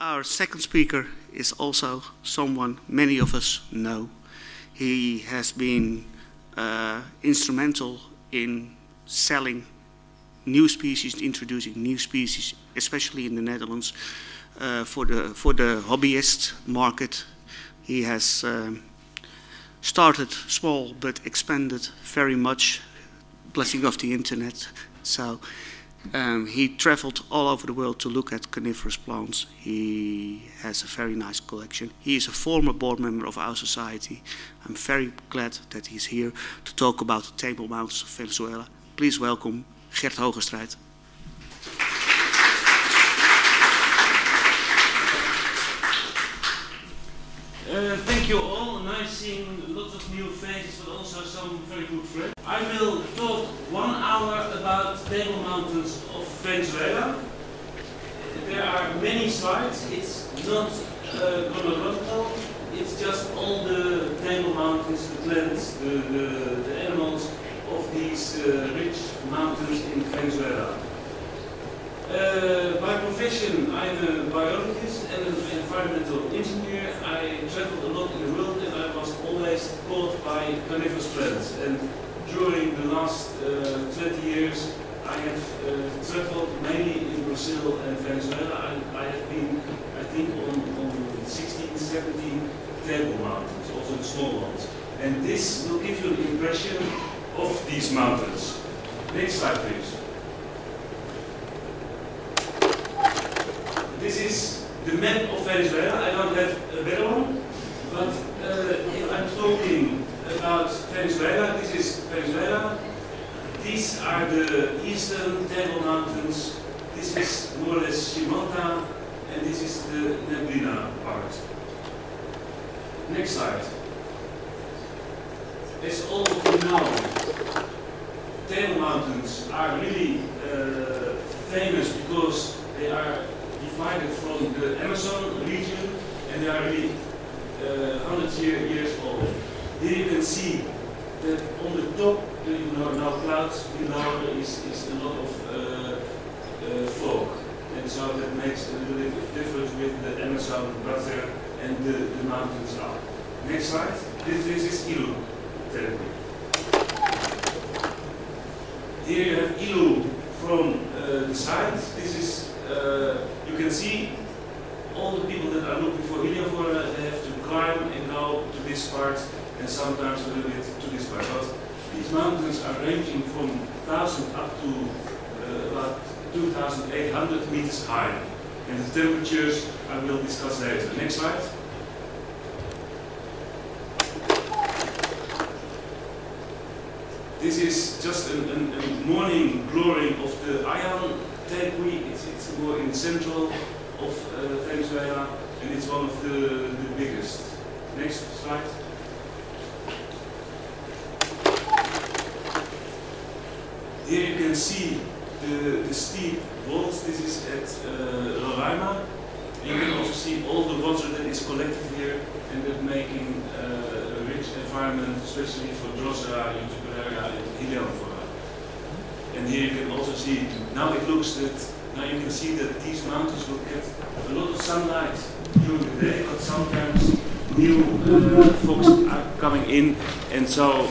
Our second speaker is also someone many of us know. He has been instrumental in selling new species, introducing new species, especially in the Netherlands, for the hobbyist market. He has started small but expanded very much, blessing of the internet. So he traveled all over the world to look at carnivorous plants. He has a very nice collection. He is a former board member of our society. I'm very glad that he's here to talk about the table mountains of Venezuela. Please welcome Gert Hoogenstrijd. Thank you all. Nice seeing lots of new faces, but also some very good friends. I will talk 1 hour about table mountains of Venezuela. There are many slides. It's not chronological. It's just all the table mountains, the plants, the animals of these rich mountains in Venezuela. By profession, I'm a biologist and an environmental engineer. I traveled a lot in the world and I was always caught by carnivorous plants. And during the last 20 years, I have traveled mainly in Brazil and Venezuela. I have been, I think, on 16, 17 table mountains, also the small ones. And this will give you an impression of these mountains. Next slide, please. This is the map of Venezuela. I don't have a better one, but if I'm talking about Venezuela, this is Venezuela. These are the eastern table mountains. This is more or less Chimota, and this is the Neblina part. Next slide. As all of you know, table mountains are really famous because they are divided from the Amazon region, and they are really 100 years old. Here you can see that on the top, now clouds, below is a lot of fog, and so that makes a little bit of difference with the Amazon brother and the mountains up. Next slide. This is Ilu territory. Here you have Ilu from the side. This is you can see all the people that are looking for heliovora, they have to climb and go to this part, and sometimes a little bit to this part. But these mountains are ranging from 1,000 up to about 2,800 meters high. And the temperatures I will discuss later. Next slide. This is just a morning glory of the Ion Taqui. It's more in central of Venezuela, and it's one of the biggest. Next slide. Here you can see the steep walls. This is at Roraima. You can also see all the water that is collected here, and that making a rich environment, especially for Drosera, Uticularia, and Heliovora. And here you can also see, now it looks that, now you can see that these mountains will get a lot of sunlight during the day, but sometimes new fogs are coming in, and so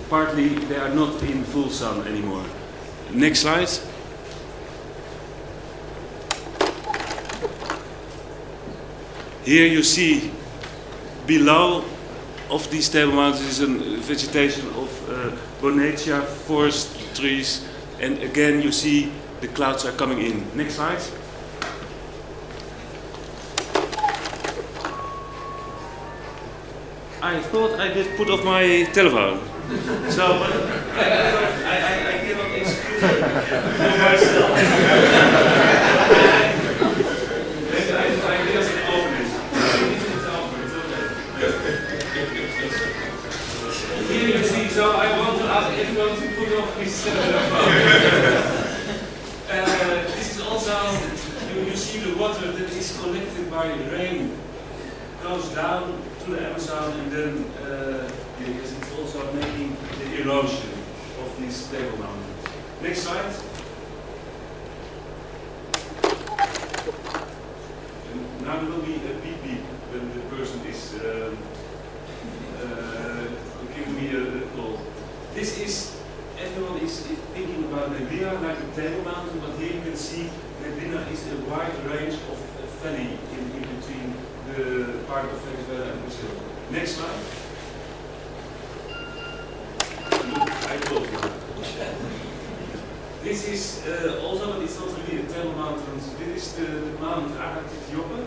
partly they are not in full sun anymore. Next slide. Here you see below of these table mountains is a vegetation of Bonacea forest trees, and again you see the clouds are coming in. Next slide. I thought I did put off my telephone, so I cannot excuse it for myself. I just open it. It's open, it's okay. Here you see, so I want to ask everyone to put off his telephone. This is also, you see the water that is collected by rain goes down to the Amazon, and then yes, it's also making the erosion of these table mountains. Next slide. now there will be a beep beep when the person is giving me a call. This is, everyone is thinking about Nebina like a table mountain, but here you can see Nebina is a wide range of valley in between the part of Venezuela and Brazil. Next slide. I told you. This is also, but it's not really the table mountains. This is the Mount Aratitiope,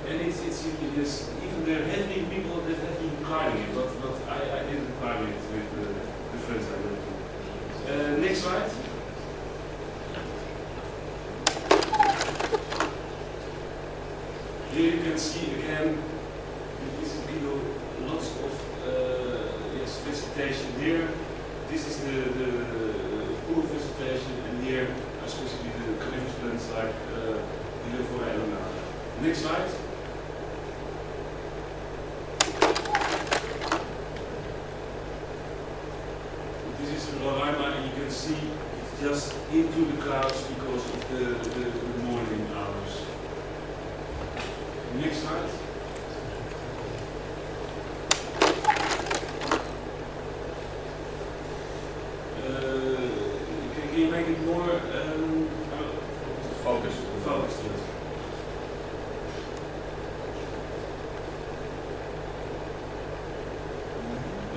and it's even there have been people that have been climbing it, but I didn't climb it with the friends I went to. Next slide. Here you can see again, this is below lots of yes, vegetation here. This is the poor vegetation, and here especially the carnivorous plants like Carnivorous and Next slide. This is Roraima, and you can see it's just into the clouds because of the morning hours. Next slide. Can you make it more focused? Focused, yes.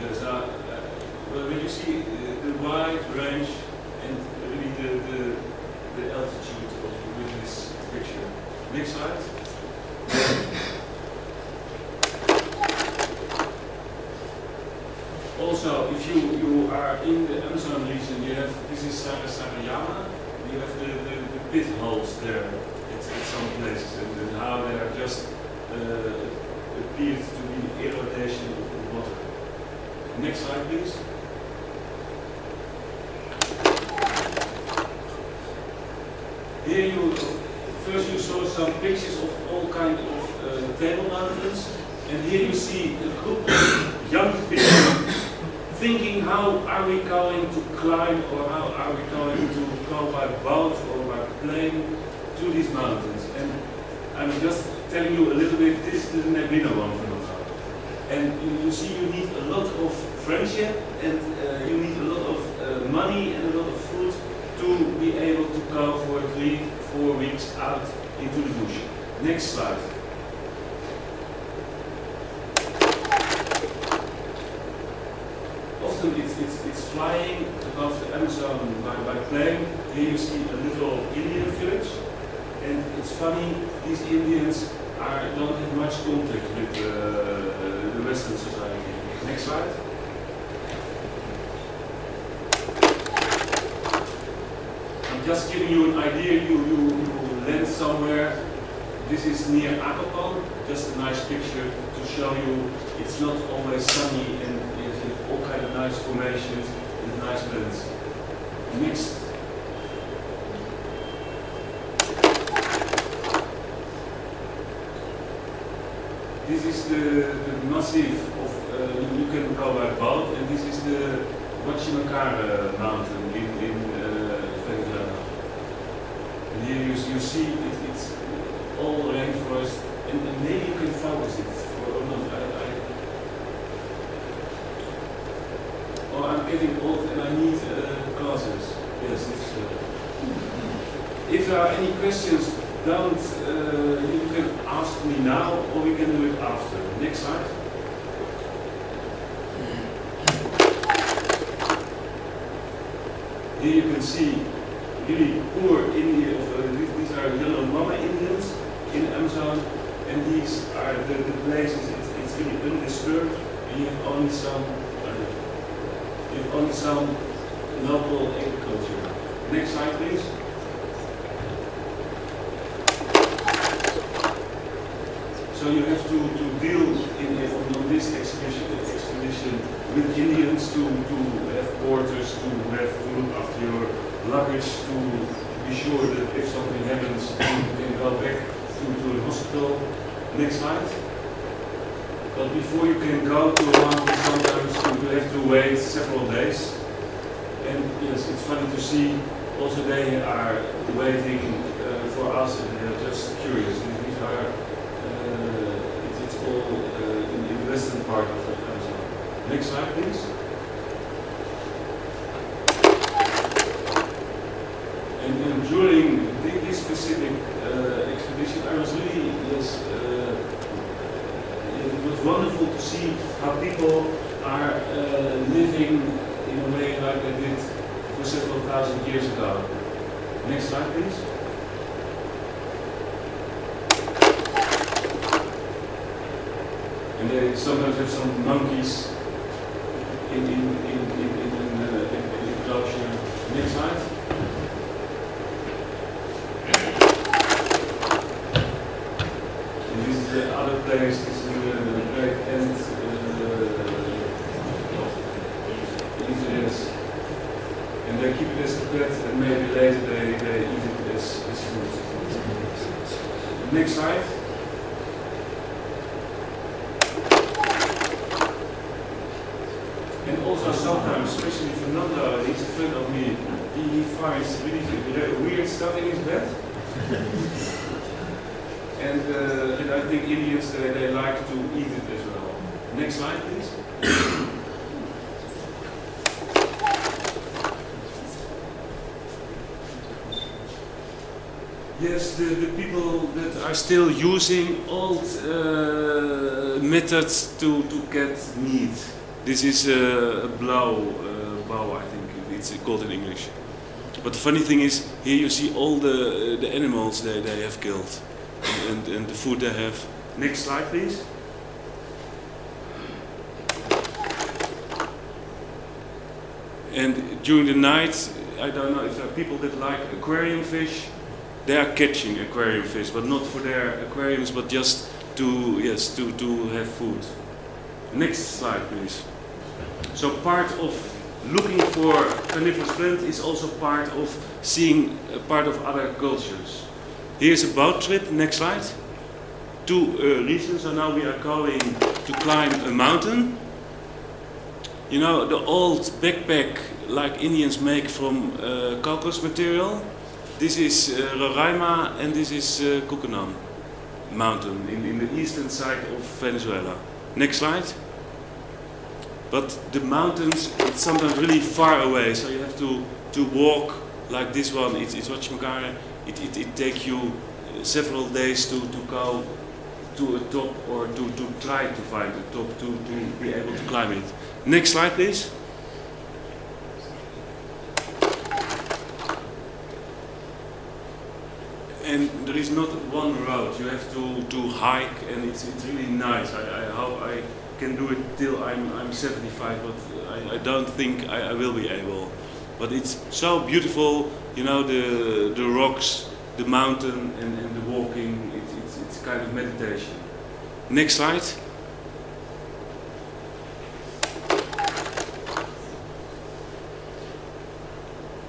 Yes. Well, when you see the wide range and really the altitude of this picture. Next slide. Also, if you are in the Amazon region, you have, this is Sarayama, you have the pit holes there at some places, and how they are just appeared to be erodation of the water. Next slide, please. Here first you saw some pictures of all kinds of table mountains, and here you see a group of young people thinking how are we going to climb, or how are we going to go by boat or by plane to these mountains. And I'm just telling you a little bit, this is the Nebina one for now. And you see you need a lot of friendship, and you need a lot of money and a lot of food to be able to go for 3-4 weeks out into the bush. Next slide. Often it's flying above the Amazon by plane. Here you see a little Indian village, and it's funny, these Indians don't have much contact with the Western society. Next slide. I'm just giving you an idea. You land somewhere. This is near Acapulco. Just a nice picture to show you it's not always sunny, and all kind of nice formations with nice plants. Next. This is the massif of, you can go by boat, and this is the Huachimacara mountain in Venezuela. And here you see it's all rainforest, and maybe you can focus it or not. I'm getting old and I need glasses. Yes, it's, if there are any questions, you can ask me now, or we can do it after. Next slide. Here you can see really poor Indian, these are yellow mama Indians in Amazon, and these are the places, it's really undisturbed, and you have only some local agriculture. Next slide, please. So you have to deal on this expedition with Indians to have quarters, to look after your luggage, to be sure that if something happens, you can go back to the hospital. Next slide. But before you can go to a mountain, sometimes you have to wait several days. And yes, it's funny to see, also they are waiting for us, and they're just curious. These are Next slide, please. And during this specific expedition, I was really, it was wonderful to see how people are living in a way like they did for several thousand years ago. Next slide, please. And they sometimes have some monkeys in the enclosure. Next slide. And this is the other place. This is the great end. And they keep it as a pet, and maybe later they eat it as food. Next slide. And also sometimes, especially Fernando, he's a friend of me, he finds really weird stuff in his bed. And I think Indians, they like to eat it as well. Next slide, please. Yes, the people that are still using old methods to get meat. This is a bow, I think it's called in English. But the funny thing is, here you see all the animals they have killed and the food they have. Next slide, please. And during the night, I don't know if there are people that like aquarium fish. They are catching aquarium fish, but not for their aquariums, but just to have food. Next slide, please. So part of looking for carnivorous plant is also part of seeing a part of other cultures. Here's a boat trip. Next slide. To regions. So now we are going to climb a mountain. You know the old backpack like Indians make from caucus material. This is Roraima and this is Cucanan mountain in the eastern side of Venezuela. Next slide. But the mountains, it's sometimes really far away, so you have to walk like this one. It's Wachimagare. It takes you several days to go to a top or to try to find a top to be able to climb it. Next slide, please. And there is not one road. You have to hike, and it's really nice. I hope I can do it till I'm 75, but I don't think I will be able. But it's so beautiful, you know, the rocks, the mountain, and the walking. It's kind of meditation. Next slide.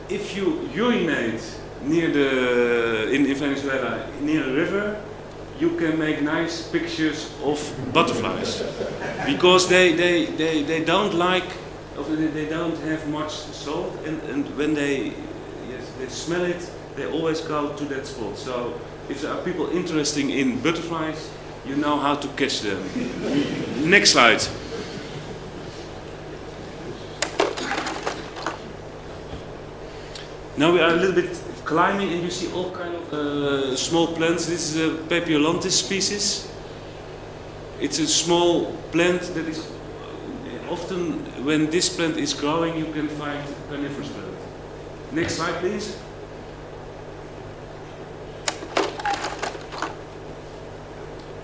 If you urinate near in Venezuela, near a river, you can make nice pictures of butterflies, because they don't like, they don't have much salt, and when they smell it, they always go to that spot. So if there are people interested in butterflies, you know how to catch them. Next slide. Now we are a little bit climbing, and you see all kind of small plants. This is a Papilontis species. It's a small plant that is often, when this plant is growing, you can find carnivorous plant. Next slide, please.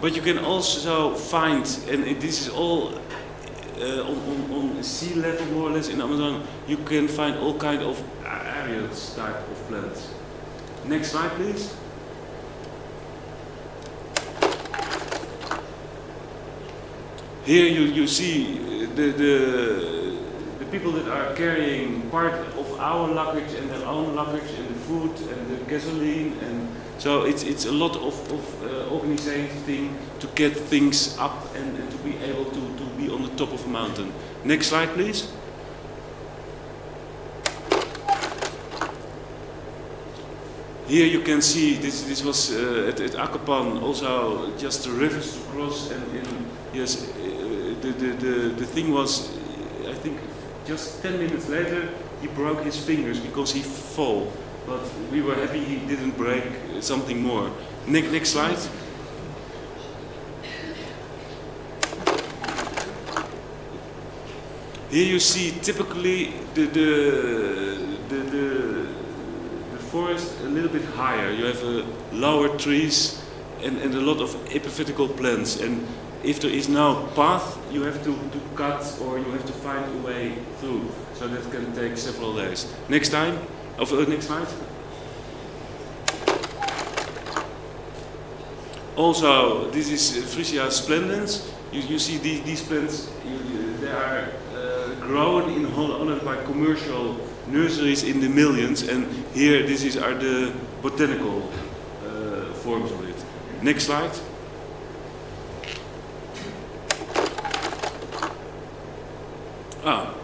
But you can also find, and this is all on sea level more or less in Amazon, you can find all kind of aerials type of plants. Next slide, please. Here you see the people that are carrying part of our luggage and their own luggage and the food and the gasoline, and so it's a lot of organizing to get things up and to be able to be on the top of a mountain. Next slide, please. Here you can see this was at Akapan, also just the rivers to cross, and yes, the thing was I think just 10 minutes later, he broke his fingers because he fell. But we were happy he didn't break something more. Next slide. Here you see typically the forest a little bit higher. You have lower trees and a lot of epiphytical plants. And if there is no path, you have to cut or you have to find a way through. So that can take several days. Next slide. Also, this is Frisia splendens. You see these plants, they are grown in Holland by commercial nurseries in the millions, and here are the botanical forms of it. Next slide.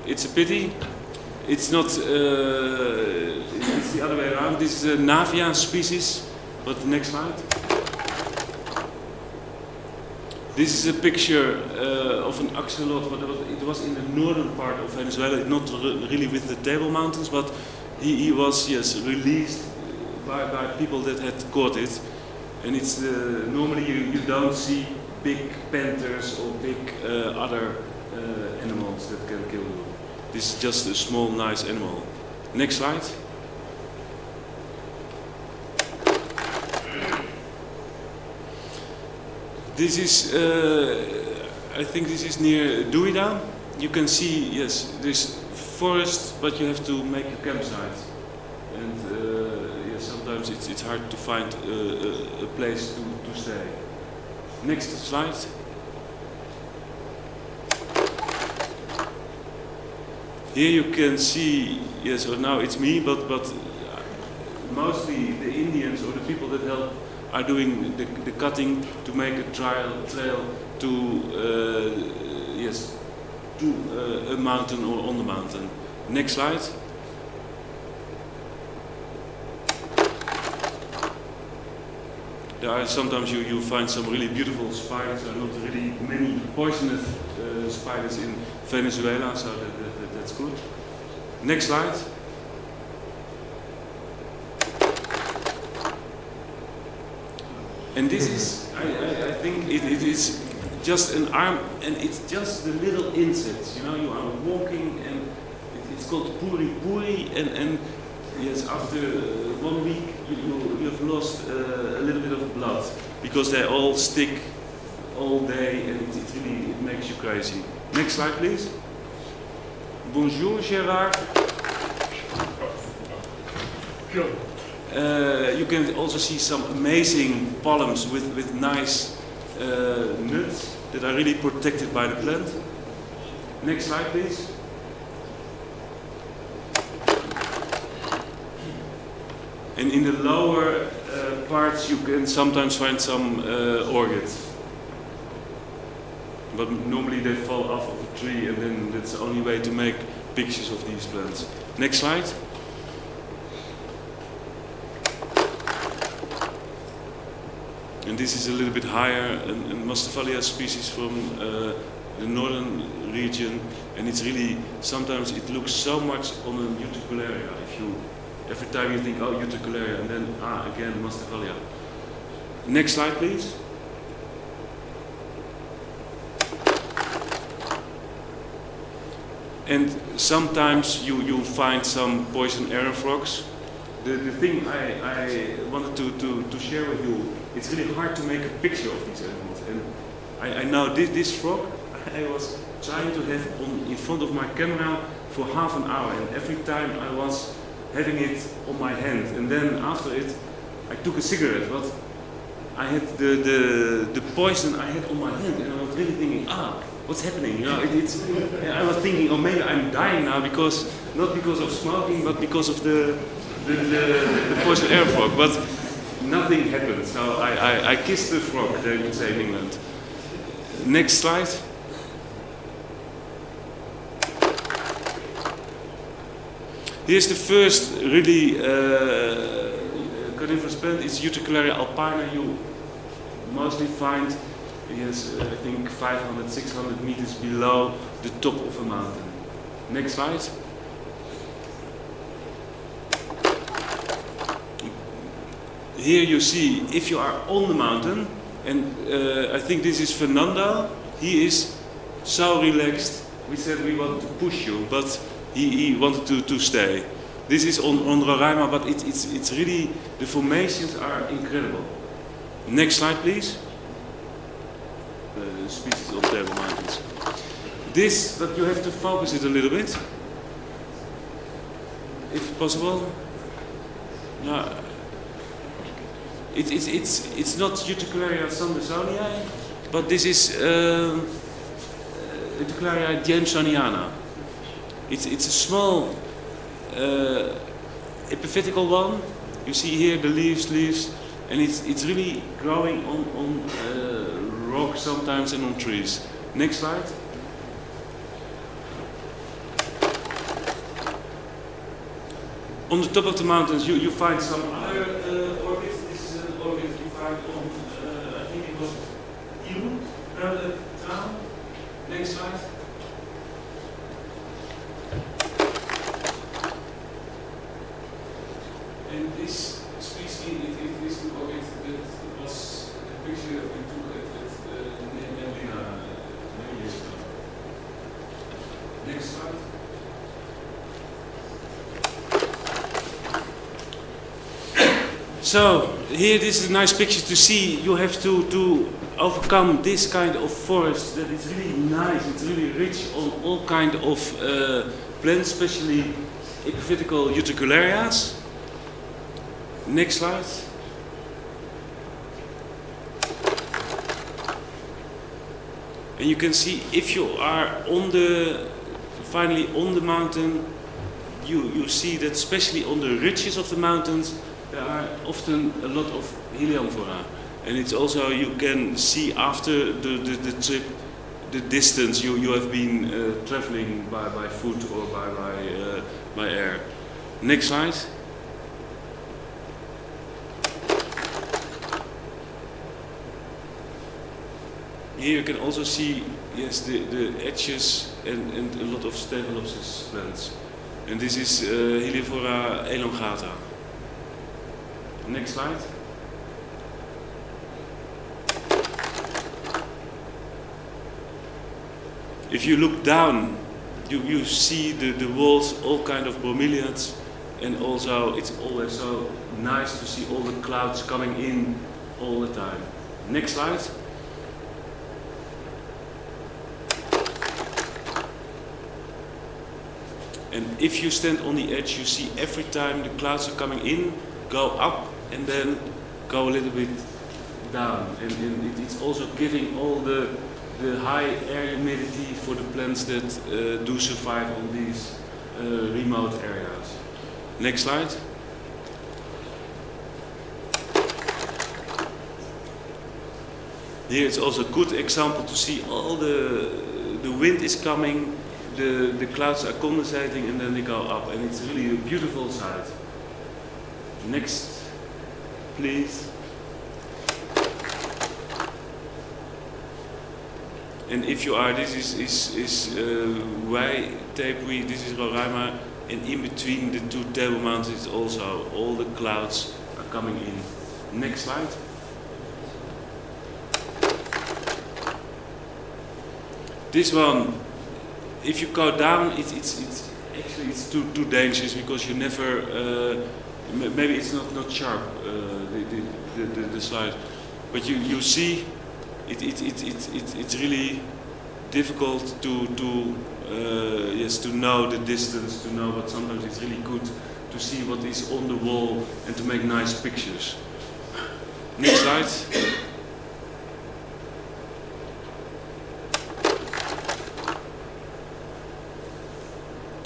It's a pity. It's not. It's the other way around. This is a Navia species. But the next slide. This is a picture of an axolotl, but it was in the northern part of Venezuela, not really with the Table Mountains, but he was, yes, released by people that had caught it. And it's normally you don't see big panthers or big other animals that can kill you. This is just a small, nice animal. Next slide. This is, I think this is near Duida. You can see, yes, there's forest, but you have to make a campsite. And yes, sometimes it's hard to find a place to stay. Next slide. Here you can see, yes, or now it's me, but mostly the Indians or the people that help are doing the cutting to make a trail to yes, to a mountain or on the mountain. Next slide. There are sometimes you find some really beautiful spiders. There are not really many poisonous spiders in Venezuela, so that's good. Next slide. And this is, I think it is just an arm, and it's just the little insects. You know, you are walking, and it's called puri puri, and yes, after 1 week you have lost a little bit of blood because they all stick all day, and it makes you crazy. Next slide, please. Bonjour, Gérard. You can also see some amazing palms with nice nuts that are really protected by the plant. Next slide, please. And in the lower parts you can sometimes find some orchids. But normally they fall off of a tree, and then that's the only way to make pictures of these plants. Next slide. And this is a little bit higher, a Masdevallia species from the northern region, and it's really, sometimes it looks so much on a Utricularia. Every time you think, oh, Utricularia, and then, again, Masdevallia. Next slide, please. And sometimes you find some poison arrow frogs. The thing I wanted to share with you, it's really hard to make a picture of these animals. And I know this frog, I was trying to have in front of my camera for half an hour, and every time I was having it on my hand, and then after it I took a cigarette, but I had the poison I had on my hand, and I was really thinking, what's happening? You know, I was thinking, oh, maybe I'm dying now not because of smoking, but because of the poison arrow frog. But nothing happened, so I kissed the frog, they would say in England. Next slide. Here's the first really carnivorous plant. It's Utricularia alpina. You mostly find, yes, I think 500, 600 meters below the top of a mountain. Next slide. Here you see if you are on the mountain, and I think this is Fernando. He is so relaxed. We said we want to push you, but he wanted to stay. This is on Roraima, but it's really, the formations are incredible. Next slide, please. Species of Table Mountains. This, but you have to focus it a little bit, if possible. No, it's not Uticularia sandersoniae, but this is Uticularia jamesoniana. It's a small epiphytical one. You see here the leaves, and it's really growing on rocks sometimes and on trees. Next slide. On the top of the mountains you find some other orchids. This is an orchid you find on, I think it was Iru, Traan. Next slide. And this species, it is an orchid that was a picture that we took at Medina many years ago. Next slide. So here, this is a nice picture to see. You have to overcome this kind of forest that is really nice. It's really rich on all kind of plants, especially epiphytical Uticularias. Next slide. And you can see if you are finally on the mountain, you see that especially on the ridges of the mountains, there are often a lot of Helianthora. And it's also, you can see after the trip, the distance you have been traveling by foot or by air. Next slide. Here you can also see, yes, the edges and a lot of Staphylops plants. And this is Helianthora elongata. Next slide. If you look down, you see the walls, all kind of bromeliads, and also it's always so nice to see all the clouds coming in all the time. Next slide. And if you stand on the edge, you see every time the clouds are coming in, go up and then go a little bit down. And it's also giving all the high air humidity for the plants that do survive on these remote areas. Next slide. Here it's also a good example to see all the wind is coming, the clouds are condensating and then they go up, and it's really a beautiful sight. Next, please. And if you are, this is Y tape, this is Roraima, and in between the two table mountains also all the clouds are coming in. Next slide. This one, if you go down, it's actually too dangerous because you never. Maybe it's not sharp the slide, but you see it's really difficult to know the distance, to know, but sometimes it's really good to see what is on the wall and to make nice pictures. Next slide.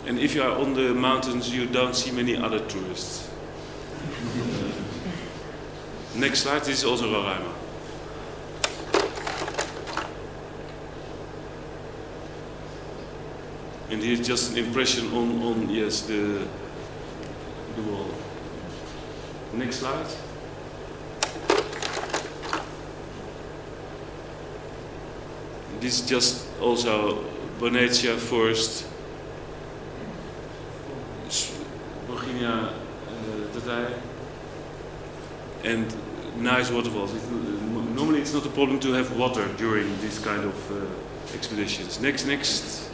And if you are on the mountains, you don't see many other tourists. Next slide, this is also Roraima. And here's just an impression on yes, the wall. Next slide. This is just also Bonacea forest. California Tatay, and nice waterfalls. Normally it's not a problem to have water during these kind of expeditions. Next.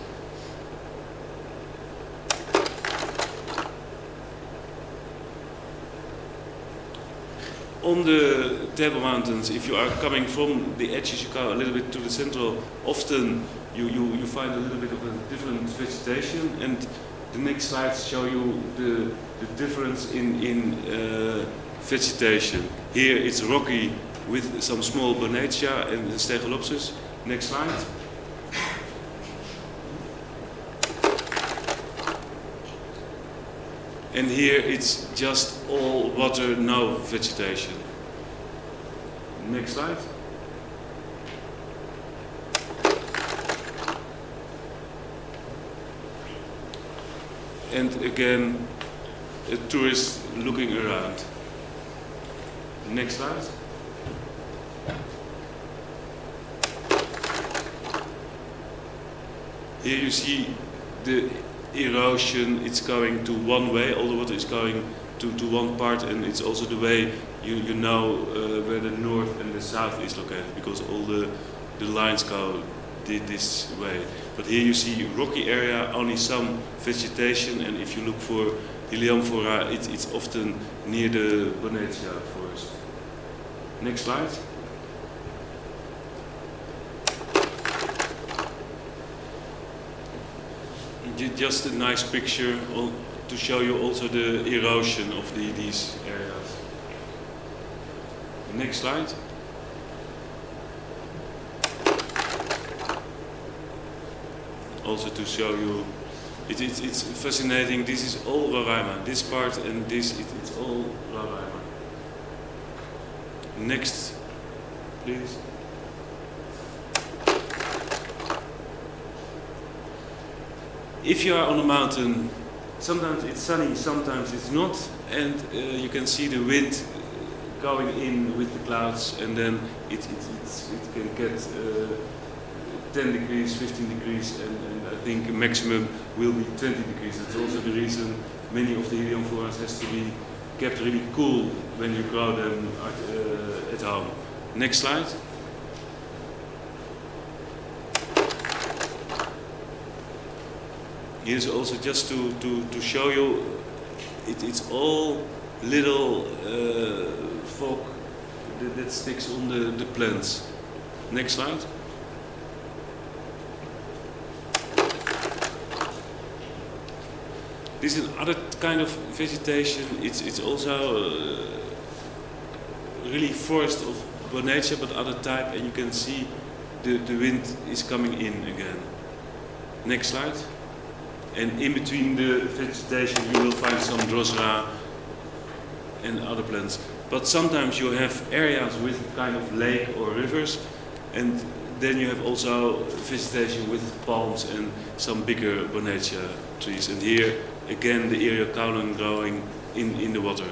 On the Table Mountains, if you are coming from the edges, you go a little bit to the central, often you find a little bit of a different vegetation, and the next slides show you the difference in vegetation. Here it's rocky with some small Bonacea and Stegelopsis. Next slide. And here it's just all water, no vegetation. Next slide. And again, a tourist looking around. Next slide. Here you see the erosion. It's going to one way, all the water is going to one part, and it's also the way you know where the north and the south is located, because all the lines go this way. But here you see rocky area, only some vegetation, and if you look for Helianthera, it's often near the Bonacea forest. Next slide. Just a nice picture to show you also the erosion of these areas. Next slide. Also to show you, it's fascinating. This is all Roraima. This part and this, it's all Roraima. Next, please. If you are on a mountain, sometimes it's sunny, sometimes it's not, and you can see the wind going in with the clouds, and then it can get 10 degrees, 15 degrees, and I think maximum will be 20 degrees. That's also the reason many of the Heliantheras has to be kept really cool when you grow them at home. Next slide. Here's also just to show you, it's all little fog that sticks on the plants. Next slide. This is another kind of vegetation. It's also really forest of Bonacea, but other type, and you can see the wind is coming in again. Next slide. And in between the vegetation you will find some Drosera and other plants. But sometimes you have areas with kind of lake or rivers, and then you have also vegetation with palms and some bigger Bonacea trees. And here again the Eriocaulon growing in the water.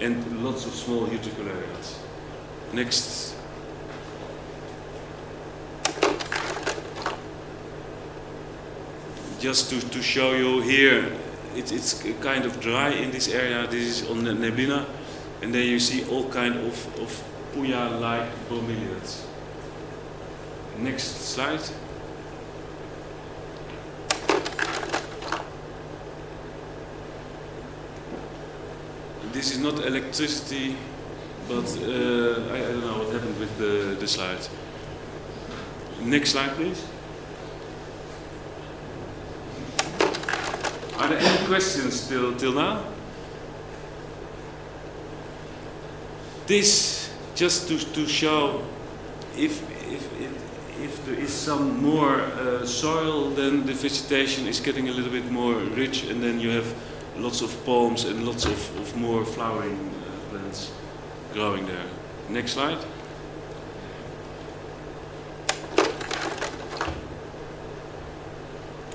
And lots of small utricularias. Next. Just to show you here, it's kind of dry in this area. This is on the Neblina, and there you see all kind of puya-like bromeliads. Next slide. This is not electricity, but I don't know what happened with the slide. Next slide, please. Are there any questions till now? This just to show if there is some more soil, then the vegetation is getting a little bit more rich, and then you have lots of palms and lots of more flowering plants growing there. Next slide.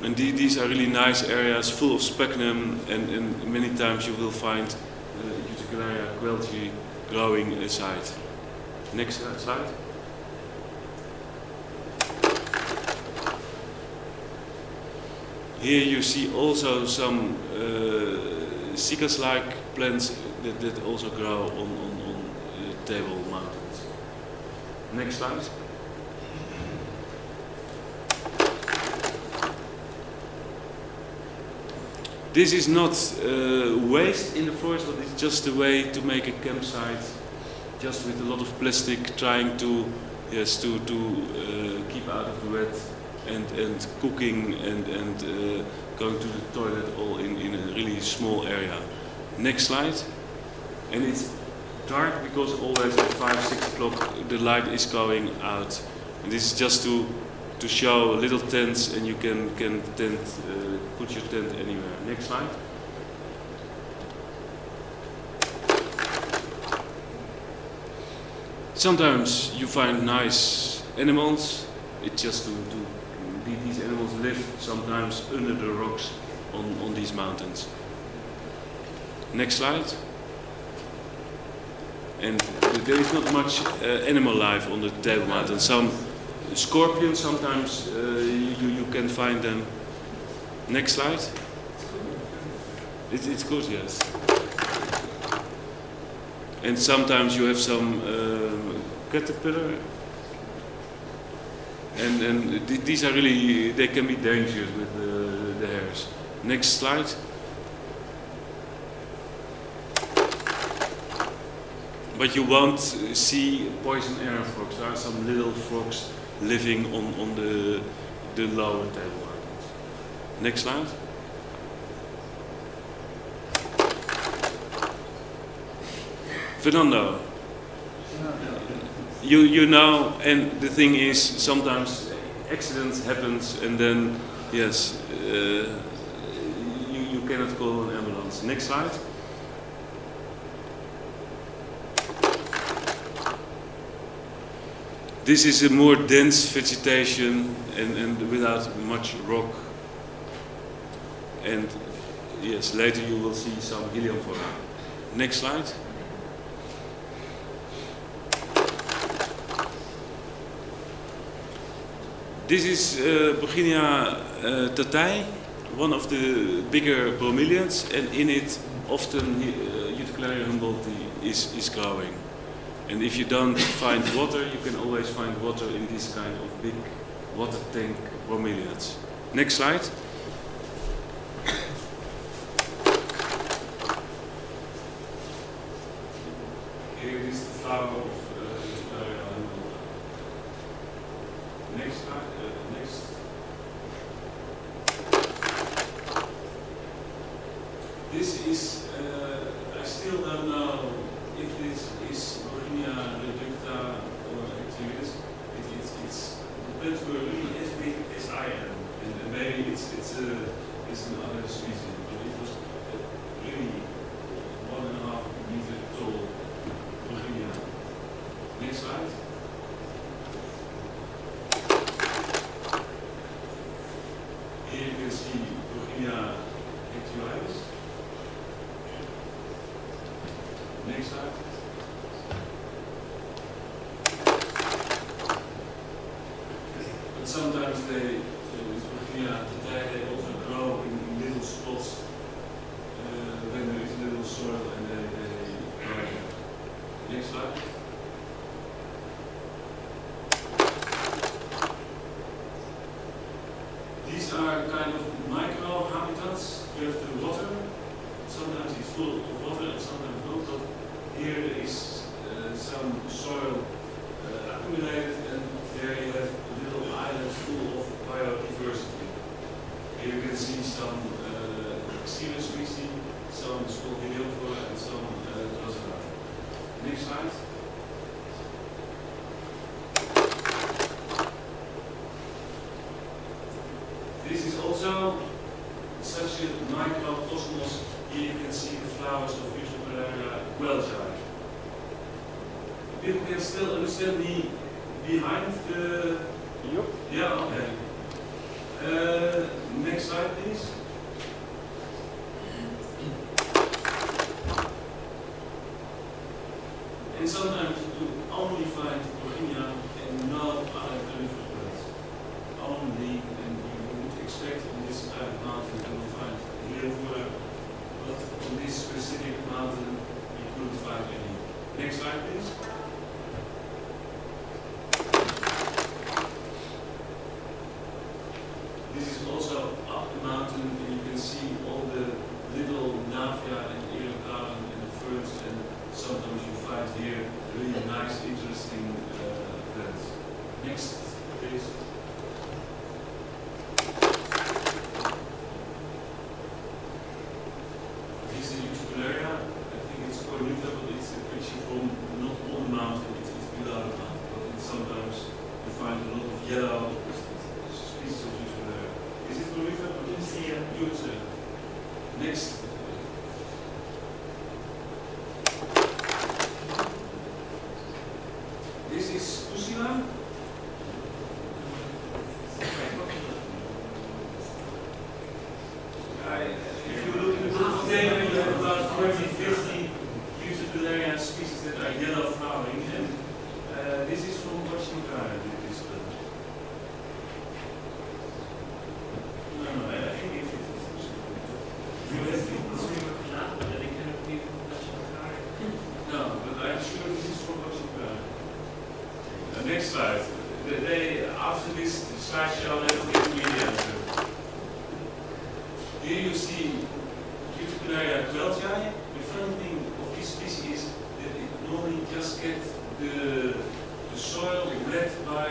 And these are really nice areas full of sphagnum, and many times you will find Utricularia quelchi growing aside. Next slide. Here you see also some cycas-like plants that also grow on table mountains. Next slide. This is not waste in the forest, but it's just a way to make a campsite, just with a lot of plastic, trying to keep out of the wet, and cooking and going to the toilet, all in a really small area. Next slide. And it's dark because always at 5, 6 o'clock the light is going out. And this is just to show little tents, and you can put your tent anywhere. Next slide. Sometimes you find nice animals. It's just these animals live sometimes under the rocks on these mountains. Next slide. And there is not much animal life on the Table Mountain. Some scorpions, sometimes you can find them. Next slide. It's good, yes. And sometimes you have some caterpillar. And these are really, they can be dangerous with the hairs. Next slide. But you won't see poison arrow frogs. There are some little frogs living on the lower Table Mountains. Next slide. Fernando, you know, and the thing is, sometimes accidents happens, and then yes, you cannot call an ambulance. Next slide. This is a more dense vegetation and without much rock. And yes, later you will see some helium-fauna. Next slide. This is Brocchinia tatai, one of the bigger bromeliads, and in it often Uticularia humboldti is growing. And if you don't find water, you can always find water in this kind of big water tank bromeliads. Next slide. Here is the flower of Uticularia humboldti. Next slide. Next. This is, I still don't know if this is Brocchinia reducta or activis. It's the plants were really as big as I am, and maybe it's another species, but it was really 1.5 meter tall Brocchinia. Next slide. Here you can see Brocchinia activis. Next slide. But sometimes they also grow in little spots when there is little soil, and they grow. Next slide. These are kind of micro habitats. You have the water. Sometimes it's full of water and sometimes not. But here there is some soil accumulated, and there you have little islands full of biodiversity. Here you can see some serious species, some small heliophora, and some Drosera. Next slide. This is also such a microcosmos. Here you can see the flowers of Uticularia welsi. People can still understand me behind the... Yep. Yeah, okay. Next slide, please. And sometimes you only find Brocchinia and no other carnivorous plants. Only, and you would expect on this kind of mountain to find heliophora, but on this please. This is Uticularia. I think it's Carnivorous, but it's a picture from not on the mountain, it's below the mountain. But it's sometimes you find a lot of yellow species of Uticularia. Is it Carnivorous? Yes, yeah. Uticularia. Next. This is Pusila. If you look in the book of data, you have about 40, 50 Uticularia species that are yellow flowering, and this is from Washington. No, I think it's no, but I'm sure this is from Washington. Next slide. After this slideshow, let's get to the answer. Here you see Uticularia queltii. The funny thing of this species is that it normally just gets the soil wet by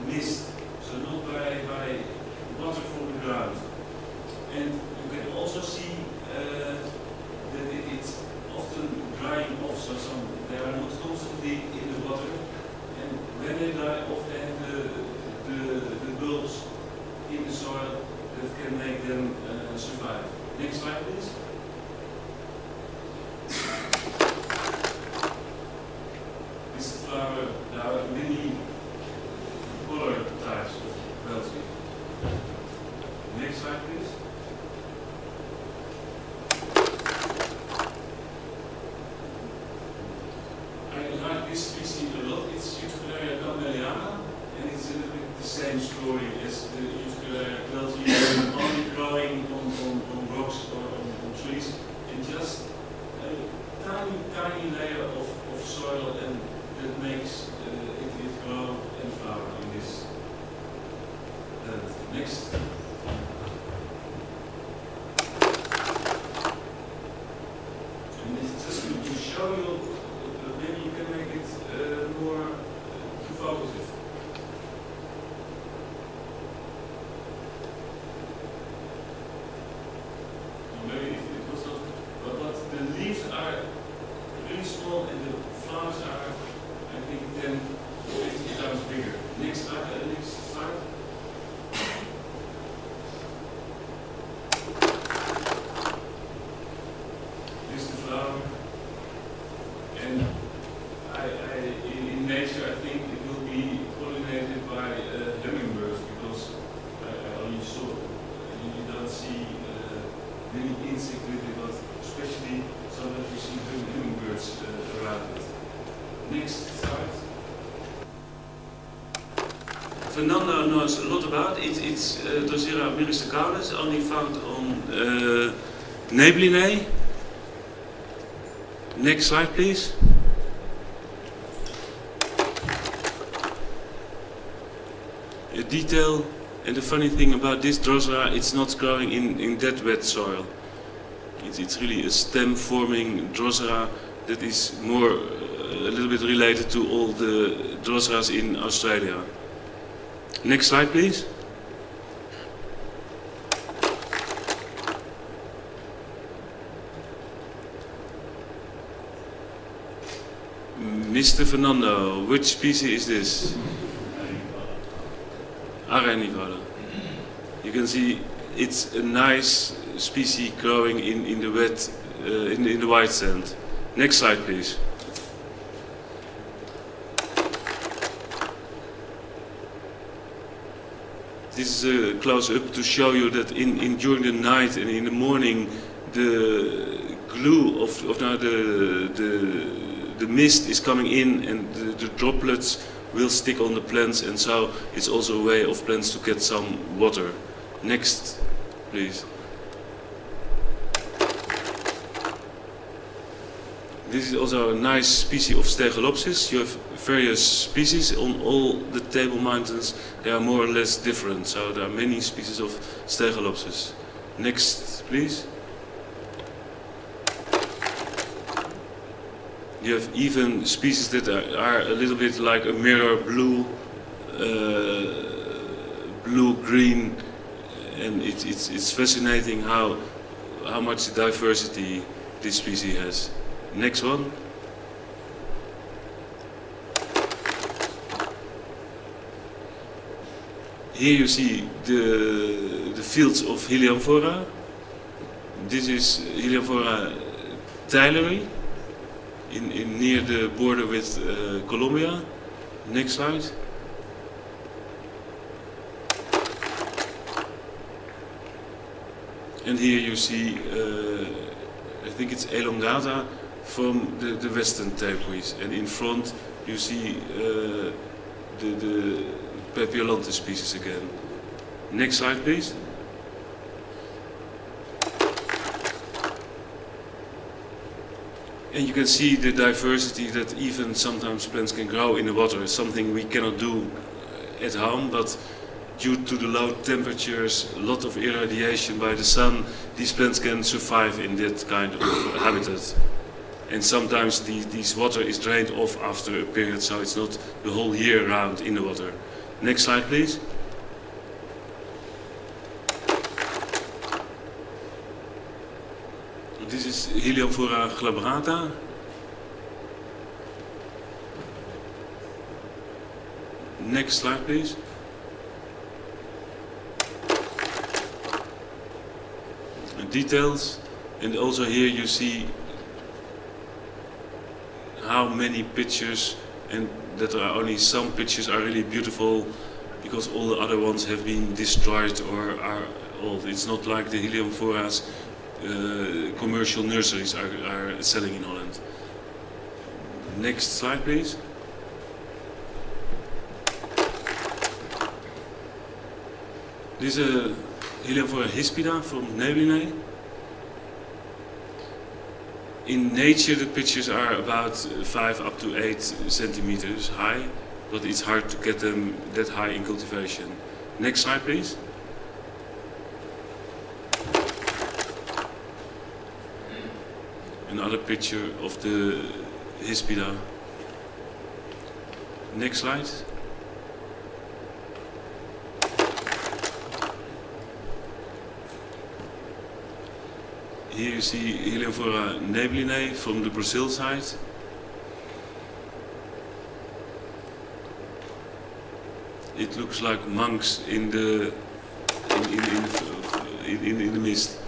mist, so not by water from the ground. And you can also see that it's often drying off, so they are not constantly in the water. And when they die off, they have the bulbs in the soil that can make them survive. Next slide, please. This is the flower. There are many color types of queltii. Next slide, please. I like this species a lot. It's Uticularia campbelliana, and it's a little bit the same story as the Uticularia queltii, only growing on rocks or on trees, and just a tiny layer of soil, and that makes it grow and flower in this land. Next. And it's just to show you, maybe you can make it more to focus it. Maybe it was not, but the leaves are really small and the flowers are, I think, 10 or 50 times bigger. Next slide. This is the flower. And in nature, I think it will be pollinated by hummingbirds, because I only saw, you don't see many insects with it, but especially sometimes you see hummingbirds around it. Next slide. Fernando knows a lot about it. It's Drosera myristocaudus, only found on Nebelinae. Next slide, please. A detail, and the funny thing about this Drosera, it's not growing in that wet soil. It's really a stem-forming Drosera that is more a little bit related to all the Droseras in Australia. Next slide, please. Mr. Fernando, which species is this? Carnivorous. You can see it's a nice species growing in the wet, in the white sand. Next slide, please. This is a close-up to show you that during the night and in the morning, the glue of the mist is coming in, and the droplets will stick on the plants, and so it's also a way of plants to get some water. Next, please. This is also a nice species of Stegelopsis. You have various species on all the Table Mountains. They are more or less different, so there are many species of Stegelopsis. Next, please. You have even species that are a little bit like a mirror blue blue, green, and it's fascinating how much diversity this species has. Next one. Here you see the fields of Helianthora. This is Helianthora Tyleri in near the border with Colombia. Next slide. And here you see, I think it's elongata from the western tapeworms. And in front you see the Papilontis species again. Next slide, please. And you can see the diversity that even sometimes plants can grow in the water. It's something we cannot do at home, but due to the low temperatures, a lot of irradiation by the sun, these plants can survive in that kind of habitat. And sometimes this water is drained off after a period, so it's not the whole year round in the water. Next slide, please. This is Helianthora glabrata. Next slide, please. Details, and also here you see how many pictures, and that there are only some pictures are really beautiful because all the other ones have been destroyed or are old. It's not like the Helianthoras commercial nurseries are selling in Holland. Next slide, please. This is a Helianthora hispida from Nebulinae. In nature the pictures are about 5 up to 8 centimeters high, but it's hard to get them that high in cultivation. Next slide, please. Another picture of the hispida. Next slide. Here you see Helianthora nebulinae from the Brazil side. It looks like monks in the mist.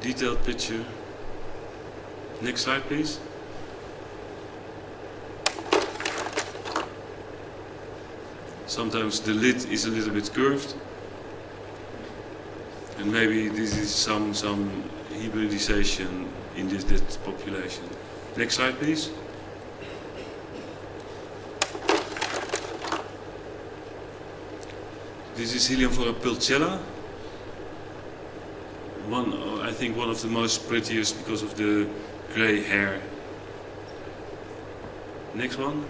Detailed picture. Next slide, please. Sometimes the lid is a little bit curved. And maybe this is some hybridization in that population. Next slide, please. This is Helianthora pulchella. I think one of the most prettiest because of the grey hair. Next one.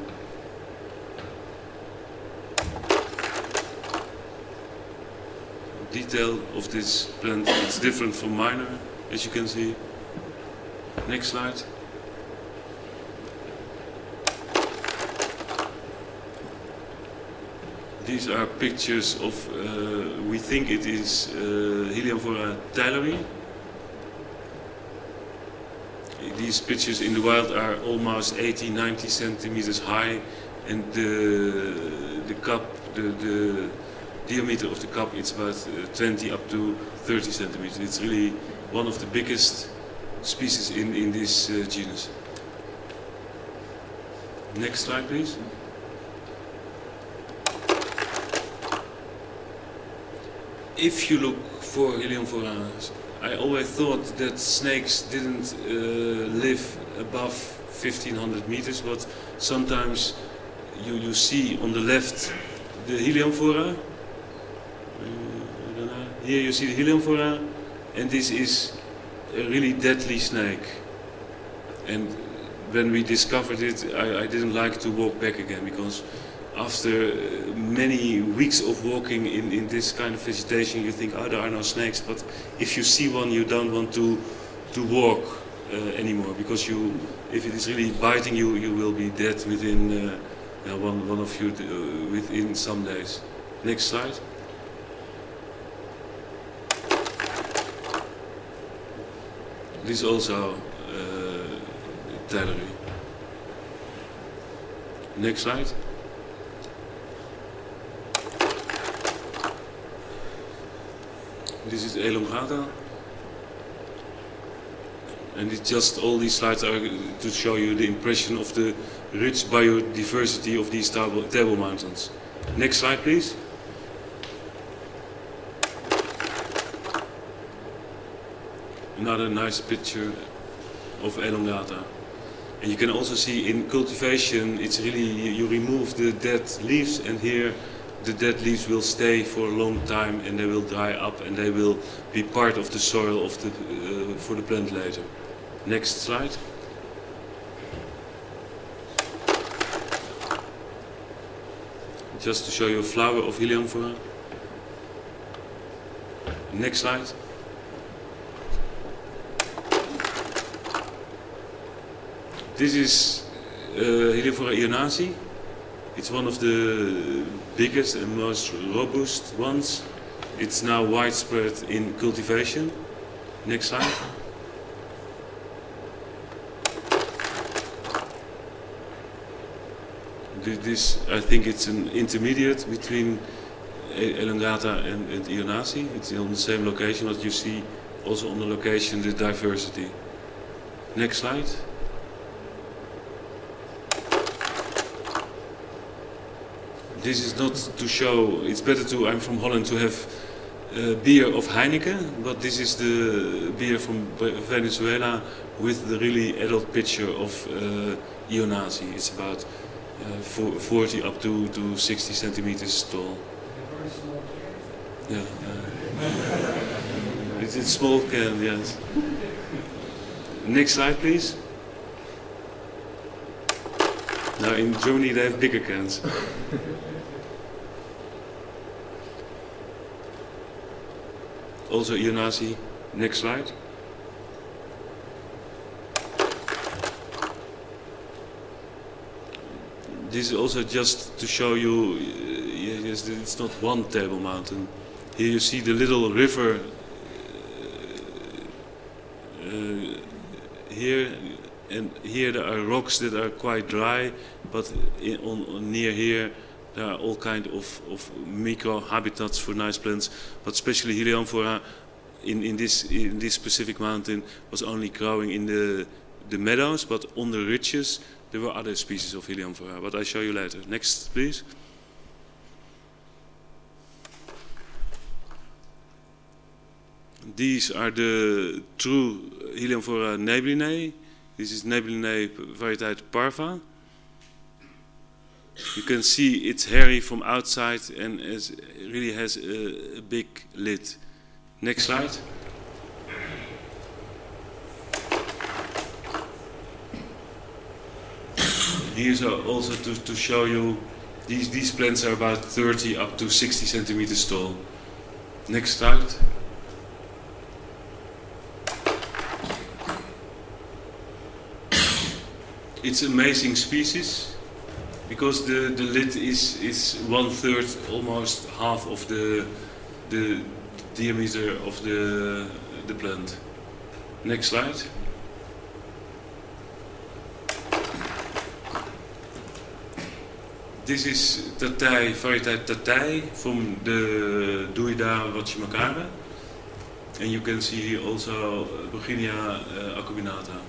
Detail of this plant, it's different from minor, as you can see. Next slide. These are pictures of, we think it is Helianthora tyleri. These pictures in the wild are almost 80-90 centimeters high, and the cup, the diameter of the cup, it's about 20 up to 30 centimeters. It's really one of the biggest species in this genus. Next slide, please. If you look for Helianthora, I always thought that snakes didn't live above 1500 meters, but sometimes you see on the left the Helianthora. Here you see the Helianthora, and this is a really deadly snake. And when we discovered it, I didn't like to walk back again, because after many weeks of walking in this kind of vegetation, you think, oh, there are no snakes. But if you see one, you don't want to walk anymore, because if it is really biting you, you will be dead within Now one of you within some days. Next slide. This is also Tillery. Next slide. This is elongata. And it's just all these slides are to show you the impression of the rich biodiversity of these table mountains. Next slide, please. Another nice picture of elongata. And you can also see in cultivation, it's really, you remove the dead leaves, and here the dead leaves will stay for a long time and they will dry up and they will be part of the soil of the, for the plant later. Next slide. Just to show you a flower of Helianthera. Next slide. This is Helianthera ionasi. It's one of the biggest and most robust ones. It's now widespread in cultivation. Next slide. This, I think it's an intermediate between elongata and ionasi. It's on the same location, but you see also on the location the diversity. Next slide. This is not to show, it's better to, I'm from Holland, to have beer of Heineken, but this is the beer from Venezuela with the really adult picture of ionasi. It's about 40 up to 60 centimeters tall. Yeah, it's a small can, yes. Next slide, please. Now in Germany they have bigger cans. Also ionasi. Next slide. This is also just to show you, yes, it's not one table mountain. Here you see the little river here, and here there are rocks that are quite dry, but near here there are all kinds of micro habitats for nice plants, but especially Helianthera in this specific mountain was only growing in the meadows, but on the ridges there were other species of Helianthera, but I'll show you later. Next, please. These are the true Helianthera nebulinae. This is Nebulinae variety parva. You can see it's hairy from outside and really has a big lid. Next slide. Here's also to show you, these plants are about 30 up to 60 centimeters tall. Next slide. It's an amazing species because the lid is 1/3, almost half of the diameter of the plant. Next slide. This is Tatei, variety Tatei from the Duida Rotchimacare. And you can see here also Virginia acuminata.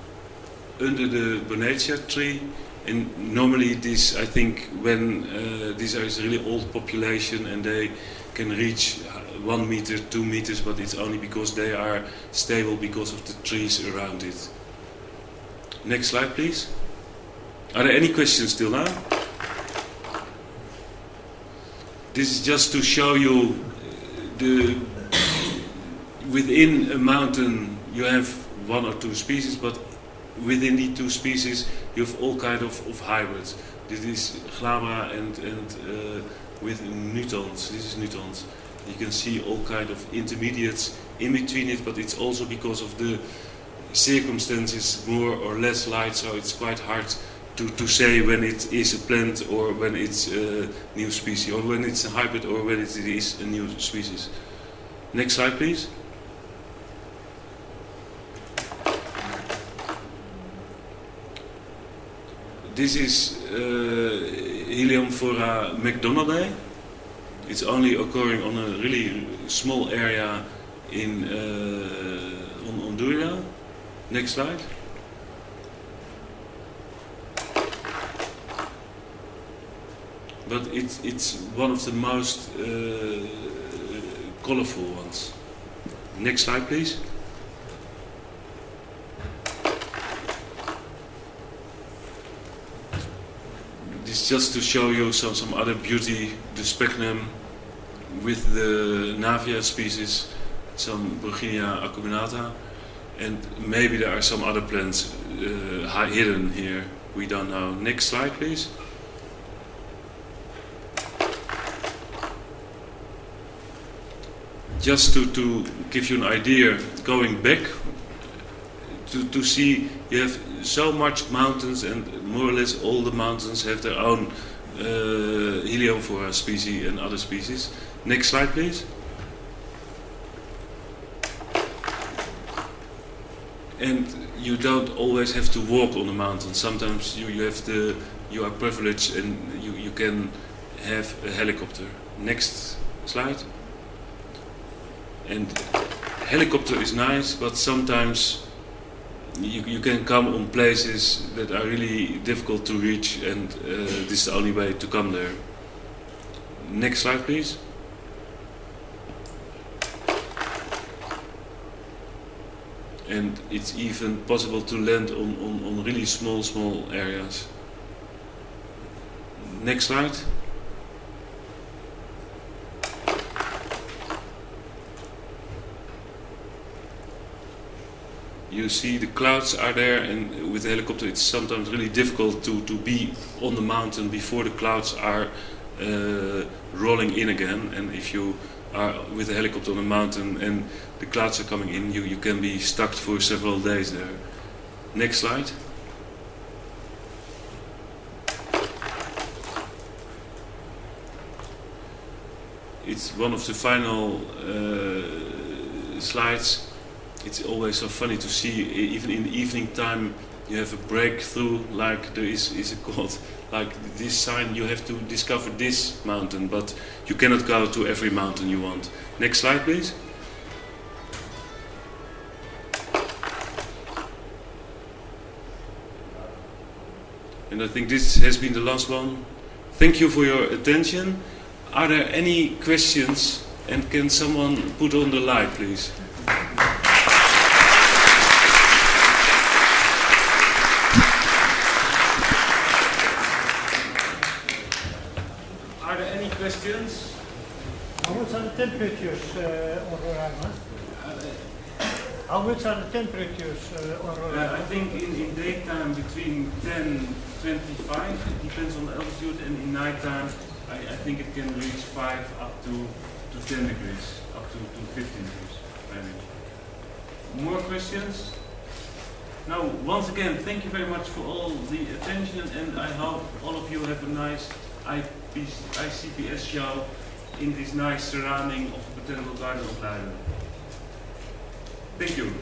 Under the Bonacea tree, and normally this, I think, when these are a really old population and they can reach 1 meter, 2 meters, but it's only because they are stable because of the trees around it. Next slide, please. Are there any questions till now? This is just to show you within a mountain you have 1 or 2 species, but within the 2 species you have all kind of hybrids. This is glabra and with nutons. This is nutons. You can see all kind of intermediates in between it, but it's also because of the circumstances, more or less light, so it's quite hard to say when it is a plant or when it's a new species, or when it's a hybrid or when it is a new species. Next slide, please. This is Helianthora macdonaldi. It's only occurring on a really small area in on Honduras. Next slide. But it's one of the most colorful ones. Next slide, please. This is just to show you some other beauty. The spectrum with the Navia species, some Brughinia acuminata, and maybe there are some other plants hidden here. We don't know. Next slide, please. Just to give you an idea, going back to see, you have so much mountains, and more or less all the mountains have their own Helianthora species and other species. Next slide, please. And you don't always have to walk on the mountain. Sometimes you are privileged and you can have a helicopter. Next slide. And helicopter is nice, but sometimes you can come on places that are really difficult to reach, and this is the only way to come there. Next slide, please. And it's even possible to land on really small areas. Next slide. You see the clouds are there, and with the helicopter it's sometimes really difficult to be on the mountain before the clouds are rolling in again. And if you are with a helicopter on a mountain and the clouds are coming in, you can be stuck for several days there. Next slide. It's one of the final slides. It's always so funny to see, even in the evening time, you have a breakthrough, like there is a called, like this sign, you have to discover this mountain, but you cannot go to every mountain you want. Next slide, please. And I think this has been the last one. Thank you for your attention. Are there any questions? And can someone put on the light, please? Questions? How much are the temperatures on Roraima? How much are the temperatures on Roraima? I think in daytime between 10 25, it depends on the altitude, and in nighttime I think it can reach 5 up to 10 degrees, up to 15 degrees maybe. More questions? Now, once again, thank you very much for all the attention, and I hope all of you have a nice ICPS show in this nice surrounding of the Botanical Garden of Leiden. Thank you.